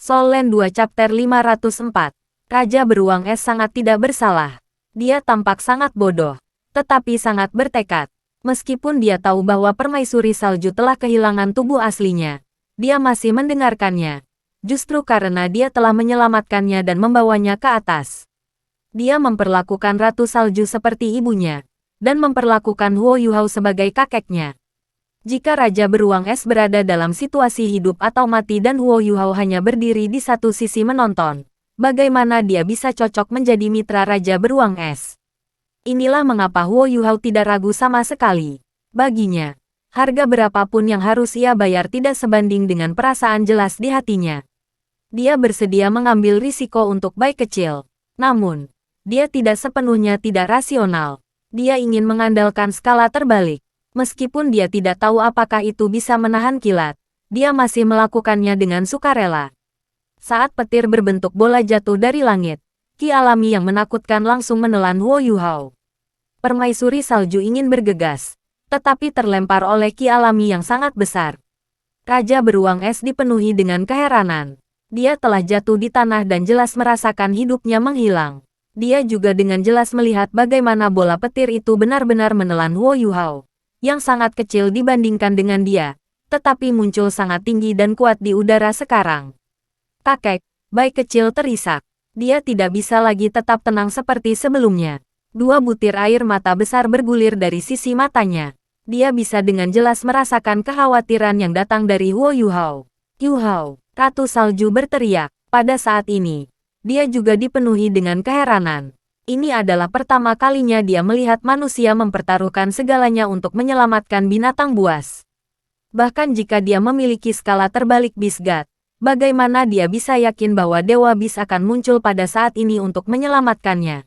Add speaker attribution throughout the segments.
Speaker 1: Soul Land 2 Chapter 504. Raja Beruang Es sangat tidak bersalah. Dia tampak sangat bodoh, tetapi sangat bertekad. Meskipun dia tahu bahwa permaisuri salju telah kehilangan tubuh aslinya, dia masih mendengarkannya. Justru karena dia telah menyelamatkannya dan membawanya ke atas. Dia memperlakukan Ratu Salju seperti ibunya, dan memperlakukan Huo Yuhao sebagai kakeknya. Jika Raja Beruang Es berada dalam situasi hidup atau mati dan Huo Yuhao hanya berdiri di satu sisi menonton, bagaimana dia bisa cocok menjadi mitra Raja Beruang Es? Inilah mengapa Huo Yuhao tidak ragu sama sekali. Baginya, harga berapapun yang harus ia bayar tidak sebanding dengan perasaan jelas di hatinya. Dia bersedia mengambil risiko untuk baik kecil. Namun, dia tidak sepenuhnya tidak rasional. Dia ingin mengandalkan skala terbalik. Meskipun dia tidak tahu apakah itu bisa menahan kilat, dia masih melakukannya dengan sukarela. Saat petir berbentuk bola jatuh dari langit, ki alami yang menakutkan langsung menelan Huo Yuhao. Permaisuri salju ingin bergegas, tetapi terlempar oleh ki alami yang sangat besar. Raja Beruang Es dipenuhi dengan keheranan. Dia telah jatuh di tanah dan jelas merasakan hidupnya menghilang. Dia juga dengan jelas melihat bagaimana bola petir itu benar-benar menelan Huo Yuhao, yang sangat kecil dibandingkan dengan dia, tetapi muncul sangat tinggi dan kuat di udara sekarang. Kakek, bayi kecil terisak. Dia tidak bisa lagi tetap tenang seperti sebelumnya. 2 butir air mata besar bergulir dari sisi matanya. Dia bisa dengan jelas merasakan kekhawatiran yang datang dari Huo Yuhao. Yuhao, Ratu Salju berteriak. Pada saat ini, dia juga dipenuhi dengan keheranan. Ini adalah pertama kalinya dia melihat manusia mempertaruhkan segalanya untuk menyelamatkan binatang buas. Bahkan jika dia memiliki skala terbalik Beast God, bagaimana dia bisa yakin bahwa Dewa Beast akan muncul pada saat ini untuk menyelamatkannya?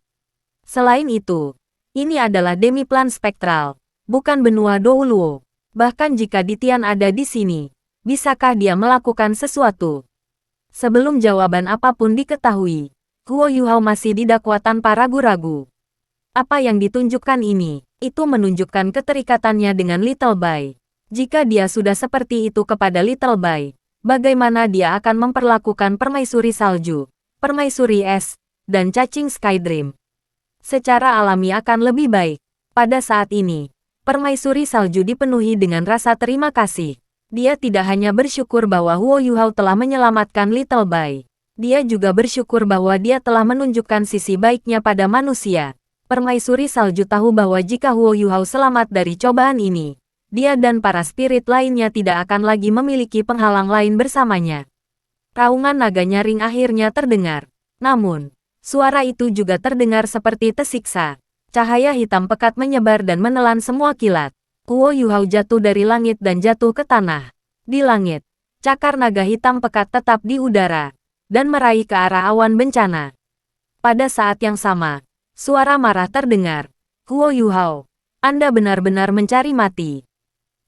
Speaker 1: Selain itu, ini adalah demi-plan spektral, bukan benua Douluo. Bahkan jika Ditian ada di sini, bisakah dia melakukan sesuatu? Sebelum jawaban apapun diketahui, Huo Yuhao masih didakwa tanpa ragu-ragu. Apa yang ditunjukkan ini, itu menunjukkan keterikatannya dengan Little Bai. Jika dia sudah seperti itu kepada Little Bai, bagaimana dia akan memperlakukan permaisuri salju, permaisuri es, dan cacing Sky Dream? Secara alami akan lebih baik. Pada saat ini, permaisuri salju dipenuhi dengan rasa terima kasih. Dia tidak hanya bersyukur bahwa Huo Yuhao telah menyelamatkan Little Bai. Dia juga bersyukur bahwa dia telah menunjukkan sisi baiknya pada manusia. Permaisuri salju tahu bahwa jika Huo Yuhao selamat dari cobaan ini, dia dan para spirit lainnya tidak akan lagi memiliki penghalang lain bersamanya. Raungan naga nyaring akhirnya terdengar. Namun, suara itu juga terdengar seperti tersiksa. Cahaya hitam pekat menyebar dan menelan semua kilat. Huo Yuhao jatuh dari langit dan jatuh ke tanah. Di langit, cakar naga hitam pekat tetap di udara dan meraih ke arah awan bencana. Pada saat yang sama, suara marah terdengar. Huo Yuhao, Anda benar-benar mencari mati.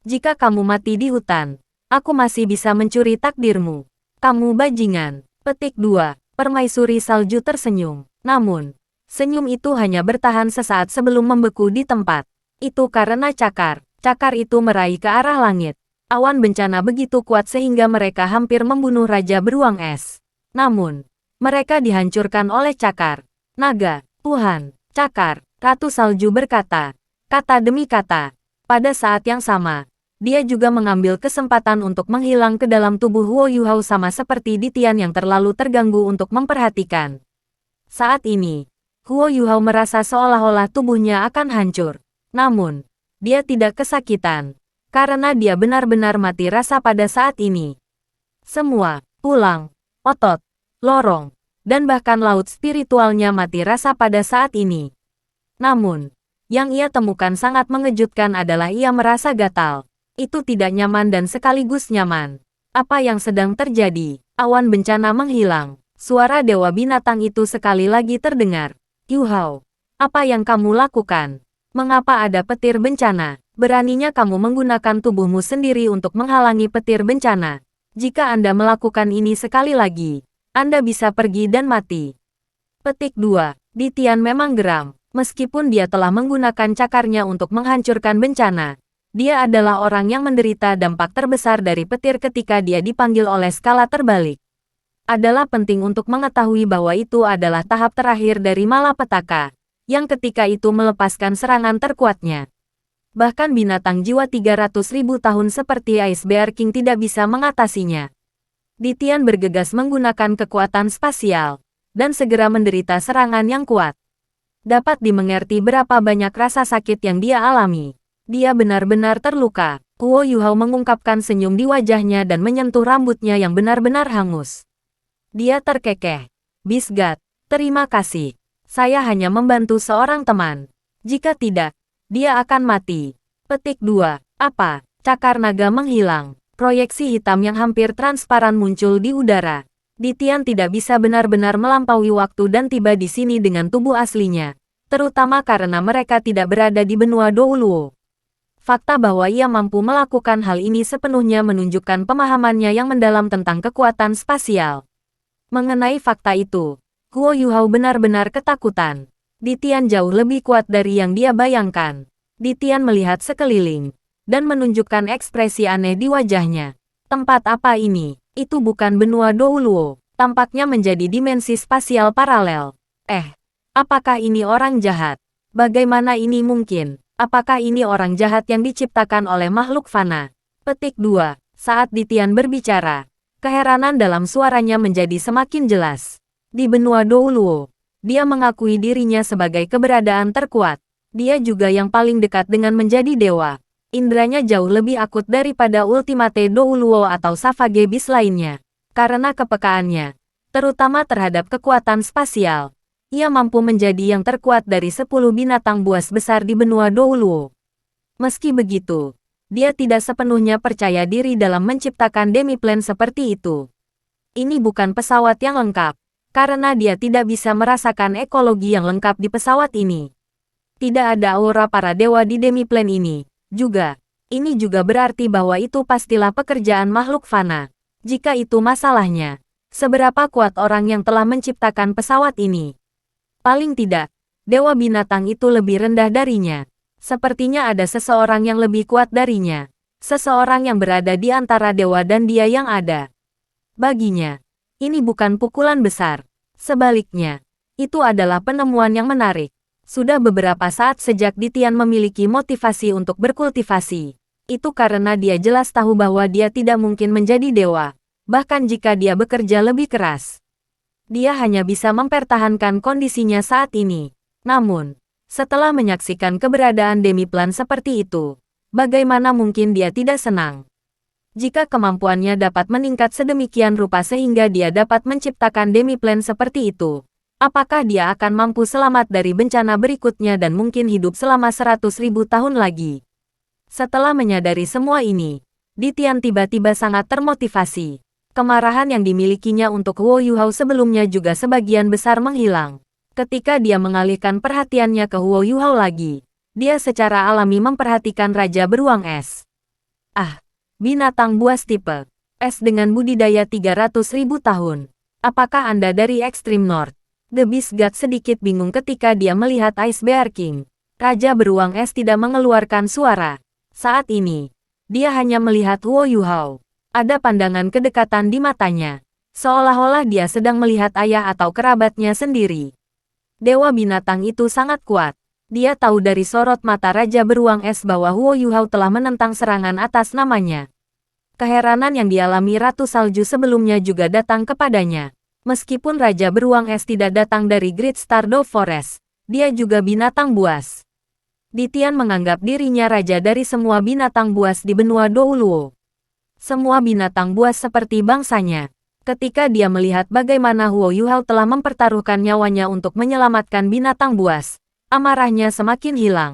Speaker 1: Jika kamu mati di hutan, aku masih bisa mencuri takdirmu. Kamu bajingan. Petik 2. Permaisuri salju tersenyum. Namun, senyum itu hanya bertahan sesaat sebelum membeku di tempat. Itu karena cakar itu meraih ke arah langit. Awan bencana begitu kuat sehingga mereka hampir membunuh Raja Beruang Es. Namun, mereka dihancurkan oleh cakar. Naga, Tuhan, cakar, Ratu Salju berkata, kata demi kata. Pada saat yang sama, dia juga mengambil kesempatan untuk menghilang ke dalam tubuh Huo Yuhao sama seperti Ditian yang terlalu terganggu untuk memperhatikan. Saat ini, Huo Yuhao merasa seolah-olah tubuhnya akan hancur. Namun, dia tidak kesakitan, karena dia benar-benar mati rasa pada saat ini. Semua, tulang, otot, lorong, dan bahkan laut spiritualnya mati rasa pada saat ini. Namun, yang ia temukan sangat mengejutkan adalah ia merasa gatal. Itu tidak nyaman dan sekaligus nyaman. Apa yang sedang terjadi? Awan bencana menghilang. Suara dewa binatang itu sekali lagi terdengar. Yuhao, apa yang kamu lakukan? Mengapa ada petir bencana? Beraninya kamu menggunakan tubuhmu sendiri untuk menghalangi petir bencana. Jika Anda melakukan ini sekali lagi, Anda bisa pergi dan mati. Petik 2. Ditian memang geram. Meskipun dia telah menggunakan cakarnya untuk menghancurkan bencana, dia adalah orang yang menderita dampak terbesar dari petir ketika dia dipanggil oleh skala terbalik. Adalah penting untuk mengetahui bahwa itu adalah tahap terakhir dari malapetaka, yang ketika itu melepaskan serangan terkuatnya. Bahkan binatang jiwa 300.000 tahun seperti Ice Bear King tidak bisa mengatasinya. Ditian bergegas menggunakan kekuatan spasial, dan segera menderita serangan yang kuat. Dapat dimengerti berapa banyak rasa sakit yang dia alami. Dia benar-benar terluka. Huo Yuhao mengungkapkan senyum di wajahnya dan menyentuh rambutnya yang benar-benar hangus. Dia terkekeh. Bisgat, terima kasih. Saya hanya membantu seorang teman. Jika tidak, dia akan mati. Petik 2. Apa? Cakar naga menghilang. Proyeksi hitam yang hampir transparan muncul di udara. Ditian tidak bisa benar-benar melampaui waktu dan tiba di sini dengan tubuh aslinya, terutama karena mereka tidak berada di benua Douluo. Fakta bahwa ia mampu melakukan hal ini sepenuhnya menunjukkan pemahamannya yang mendalam tentang kekuatan spasial. Mengenai fakta itu, Huo Yuhao benar-benar ketakutan. Ditian jauh lebih kuat dari yang dia bayangkan. Ditian melihat sekeliling dan menunjukkan ekspresi aneh di wajahnya. Tempat apa ini? Itu bukan benua Douluo. Tampaknya menjadi dimensi spasial paralel. Apakah ini orang jahat? Bagaimana ini mungkin? Apakah ini orang jahat yang diciptakan oleh makhluk fana? Petik 2. Saat Ditian berbicara, keheranan dalam suaranya menjadi semakin jelas. Di benua Douluo, dia mengakui dirinya sebagai keberadaan terkuat. Dia juga yang paling dekat dengan menjadi dewa. Indranya jauh lebih akut daripada Ultimate Douluo atau Savage Beast lainnya. Karena kepekaannya, terutama terhadap kekuatan spasial, ia mampu menjadi yang terkuat dari 10 binatang buas besar di benua Douluo. Meski begitu, dia tidak sepenuhnya percaya diri dalam menciptakan Demiplan seperti itu. Ini bukan pesawat yang lengkap, karena dia tidak bisa merasakan ekologi yang lengkap di pesawat ini. Tidak ada aura para dewa di Demiplan ini. Ini juga berarti bahwa itu pastilah pekerjaan makhluk fana. Jika itu masalahnya, seberapa kuat orang yang telah menciptakan pesawat ini? Paling tidak, dewa binatang itu lebih rendah darinya. Sepertinya ada seseorang yang lebih kuat darinya. Seseorang yang berada di antara dewa dan dia yang ada. Baginya, ini bukan pukulan besar. Sebaliknya, itu adalah penemuan yang menarik. Sudah beberapa saat sejak Ditian memiliki motivasi untuk berkultivasi. Itu karena dia jelas tahu bahwa dia tidak mungkin menjadi dewa, bahkan jika dia bekerja lebih keras. Dia hanya bisa mempertahankan kondisinya saat ini. Namun, setelah menyaksikan keberadaan Demiplan seperti itu, bagaimana mungkin dia tidak senang? Jika kemampuannya dapat meningkat sedemikian rupa sehingga dia dapat menciptakan Demiplan seperti itu, apakah dia akan mampu selamat dari bencana berikutnya dan mungkin hidup selama 100.000 tahun lagi? Setelah menyadari semua ini, Ditian tiba-tiba sangat termotivasi. Kemarahan yang dimilikinya untuk Huo Yuhao sebelumnya juga sebagian besar menghilang. Ketika dia mengalihkan perhatiannya ke Huo Yuhao lagi, dia secara alami memperhatikan Raja Beruang Es. Binatang buas tipe es dengan budidaya 300.000 tahun. Apakah Anda dari Extreme North? The Beast God sedikit bingung ketika dia melihat Ice Bear King. Raja Beruang Es tidak mengeluarkan suara. Saat ini, dia hanya melihat Huo Yuhao. Ada pandangan kedekatan di matanya, seolah-olah dia sedang melihat ayah atau kerabatnya sendiri. Dewa binatang itu sangat kuat. Dia tahu dari sorot mata Raja Beruang Es bahwa Huo Yuhao telah menentang serangan atas namanya. Keheranan yang dialami Ratu Salju sebelumnya juga datang kepadanya. Meskipun Raja Beruang Es tidak datang dari Great Stardew Forest, dia juga binatang buas. Ditian menganggap dirinya raja dari semua binatang buas di benua Douluo. Semua binatang buas seperti bangsanya. Ketika dia melihat bagaimana Huo Yuhao telah mempertaruhkan nyawanya untuk menyelamatkan binatang buas, amarahnya semakin hilang.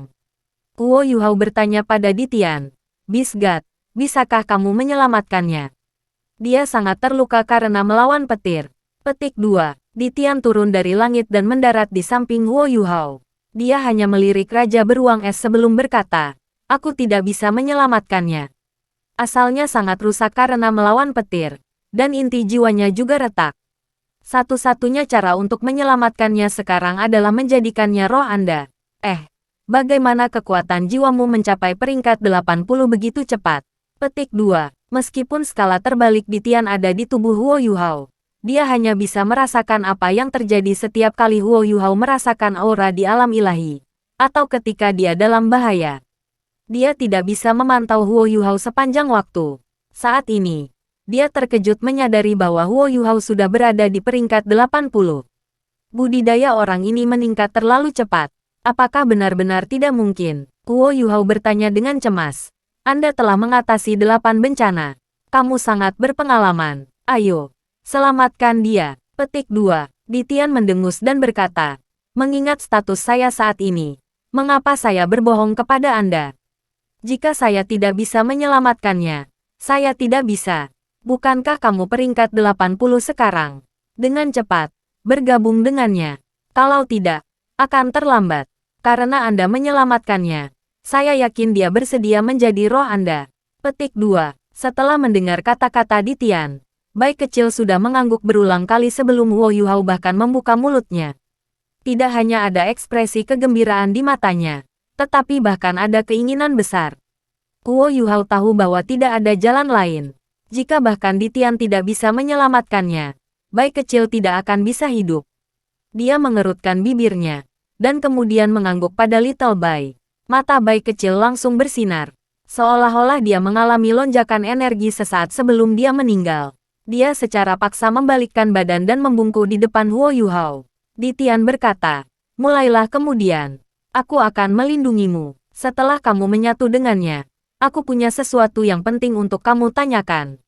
Speaker 1: Huo Yuhao bertanya pada Ditian, "Beast God, bisakah kamu menyelamatkannya?" Dia sangat terluka karena melawan petir. Petik 2. Ditian turun dari langit dan mendarat di samping Huo Yuhao. Dia hanya melirik Raja Beruang Es sebelum berkata, "Aku tidak bisa menyelamatkannya. Asalnya sangat rusak karena melawan petir, dan inti jiwanya juga retak. Satu-satunya cara untuk menyelamatkannya sekarang adalah menjadikannya roh Anda." Bagaimana kekuatan jiwamu mencapai peringkat 80 begitu cepat? Petik 2. Meskipun skala terbalik Ditian ada di tubuh Huo Yuhao, Dia hanya bisa merasakan apa yang terjadi setiap kali Huo Yuhao merasakan aura di alam ilahi, atau ketika dia dalam bahaya. Dia tidak bisa memantau Huo Yuhao sepanjang waktu. Saat ini, dia terkejut menyadari bahwa Huo Yuhao sudah berada di peringkat 80. Budidaya orang ini meningkat terlalu cepat. Apakah benar-benar tidak mungkin? Huo Yuhao bertanya dengan cemas. Anda telah mengatasi 8 bencana. Kamu sangat berpengalaman. Ayo, selamatkan dia. Petik 2. Ditian mendengus dan berkata, mengingat status saya saat ini, mengapa saya berbohong kepada Anda? Jika saya tidak bisa menyelamatkannya, saya tidak bisa. Bukankah kamu peringkat 80 sekarang? Dengan cepat, bergabung dengannya. Kalau tidak, akan terlambat. Karena Anda menyelamatkannya, saya yakin dia bersedia menjadi roh Anda. Petik 2. Setelah mendengar kata-kata Ditian, bayi kecil sudah mengangguk berulang kali sebelum Huo Yuhao bahkan membuka mulutnya. Tidak hanya ada ekspresi kegembiraan di matanya, tetapi bahkan ada keinginan besar. Huo Yuhao tahu bahwa tidak ada jalan lain. Jika bahkan Ditian tidak bisa menyelamatkannya, bayi kecil tidak akan bisa hidup. Dia mengerutkan bibirnya, dan kemudian mengangguk pada Little Bai. Mata bayi kecil langsung bersinar, seolah-olah dia mengalami lonjakan energi sesaat sebelum dia meninggal. Dia secara paksa membalikkan badan dan membungkuk di depan Huo Yuhao. Ditian berkata, mulailah kemudian. Aku akan melindungimu. Setelah kamu menyatu dengannya, aku punya sesuatu yang penting untuk kamu tanyakan.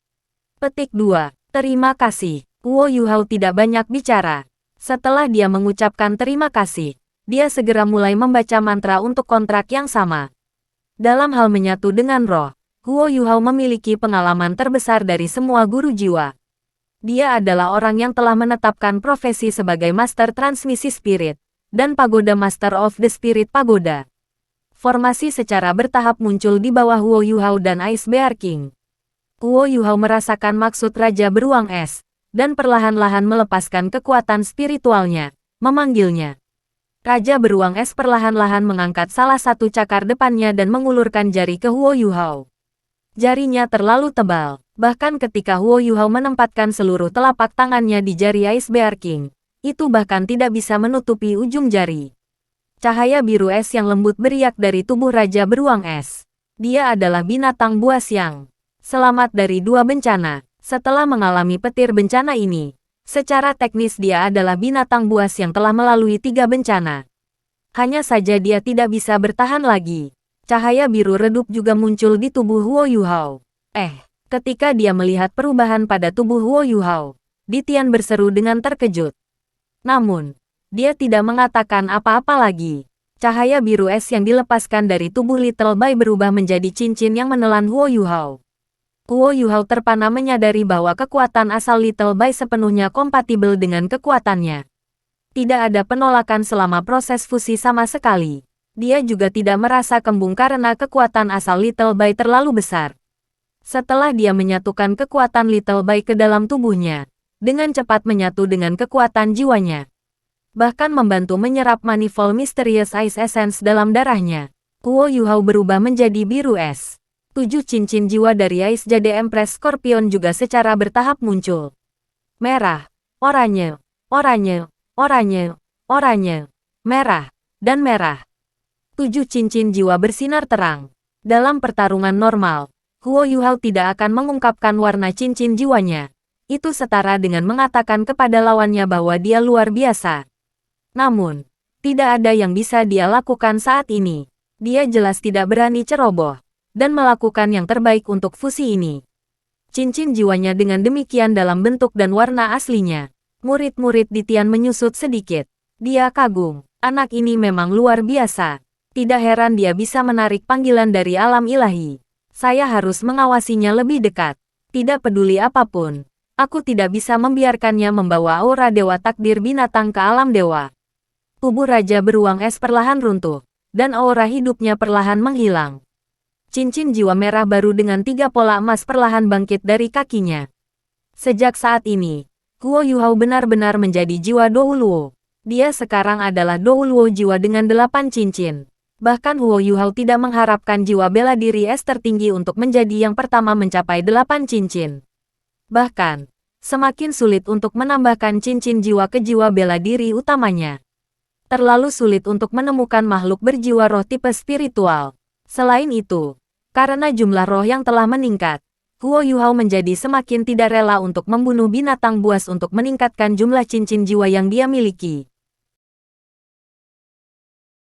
Speaker 1: Petik 2. Terima kasih. Huo Yuhao tidak banyak bicara. Setelah dia mengucapkan terima kasih, dia segera mulai membaca mantra untuk kontrak yang sama. Dalam hal menyatu dengan roh, Huo Yuhao memiliki pengalaman terbesar dari semua guru jiwa. Dia adalah orang yang telah menetapkan profesi sebagai Master Transmisi Spirit, dan Pagoda Master of the Spirit Pagoda. Formasi secara bertahap muncul di bawah Huo Yuhao dan Ice Bear King. Huo Yuhao merasakan maksud Raja Beruang Es, dan perlahan-lahan melepaskan kekuatan spiritualnya, memanggilnya. Raja Beruang Es perlahan-lahan mengangkat salah satu cakar depannya dan mengulurkan jari ke Huo Yuhao. Jarinya terlalu tebal, bahkan ketika Huo Yuhao menempatkan seluruh telapak tangannya di jari Ice Bear King, itu bahkan tidak bisa menutupi ujung jari. Cahaya biru es yang lembut beriak dari tubuh Raja Beruang Es. Dia adalah binatang buas yang selamat dari 2 bencana. Setelah mengalami petir bencana ini, secara teknis dia adalah binatang buas yang telah melalui 3 bencana. Hanya saja dia tidak bisa bertahan lagi. Cahaya biru redup juga muncul di tubuh Huo Yuhao. Ketika dia melihat perubahan pada tubuh Huo Yuhao, Ditian berseru dengan terkejut. Namun, dia tidak mengatakan apa-apa lagi. Cahaya biru es yang dilepaskan dari tubuh Little Bai berubah menjadi cincin yang menelan Huo Yuhao. Huo Yuhao terpana menyadari bahwa kekuatan asal Little Bai sepenuhnya kompatibel dengan kekuatannya. Tidak ada penolakan selama proses fusi sama sekali. Dia juga tidak merasa kembung karena kekuatan asal Little Bai terlalu besar. Setelah dia menyatukan kekuatan Little Bai ke dalam tubuhnya, dengan cepat menyatu dengan kekuatan jiwanya. Bahkan membantu menyerap manifold Mysterious Ice Essence dalam darahnya. Huo Yuhao berubah menjadi biru es. 7 cincin jiwa dari Ice Jade Empress Scorpion juga secara bertahap muncul. Merah, oranye, oranye, oranye, oranye, merah, dan merah. 7 cincin jiwa bersinar terang. Dalam pertarungan normal, Huo Yuhao tidak akan mengungkapkan warna cincin jiwanya. Itu setara dengan mengatakan kepada lawannya bahwa dia luar biasa. Namun, tidak ada yang bisa dia lakukan saat ini. Dia jelas tidak berani ceroboh, dan melakukan yang terbaik untuk fusi ini. Cincin jiwanya dengan demikian dalam bentuk dan warna aslinya. Murid-murid Ditian menyusut sedikit. Dia kagum. Anak ini memang luar biasa. Tidak heran dia bisa menarik panggilan dari alam ilahi. Saya harus mengawasinya lebih dekat. Tidak peduli apapun, aku tidak bisa membiarkannya membawa aura dewa takdir binatang ke alam dewa. Tubuh Raja Beruang Es perlahan runtuh, dan aura hidupnya perlahan menghilang. Cincin jiwa merah baru dengan 3 pola emas perlahan bangkit dari kakinya. Sejak saat ini, Huo Yuhao benar-benar menjadi jiwa Douluo. Dia sekarang adalah Douluo jiwa dengan 8 cincin. Bahkan Huo Yuhao tidak mengharapkan jiwa bela diri es tertinggi untuk menjadi yang pertama mencapai 8 cincin. Bahkan, Semakin sulit untuk menambahkan cincin jiwa ke jiwa bela diri utamanya. Terlalu sulit untuk menemukan makhluk berjiwa roh tipe spiritual. Selain itu, karena jumlah roh yang telah meningkat, Guo Yuhao menjadi semakin tidak rela untuk membunuh binatang buas untuk meningkatkan jumlah cincin jiwa yang dia miliki.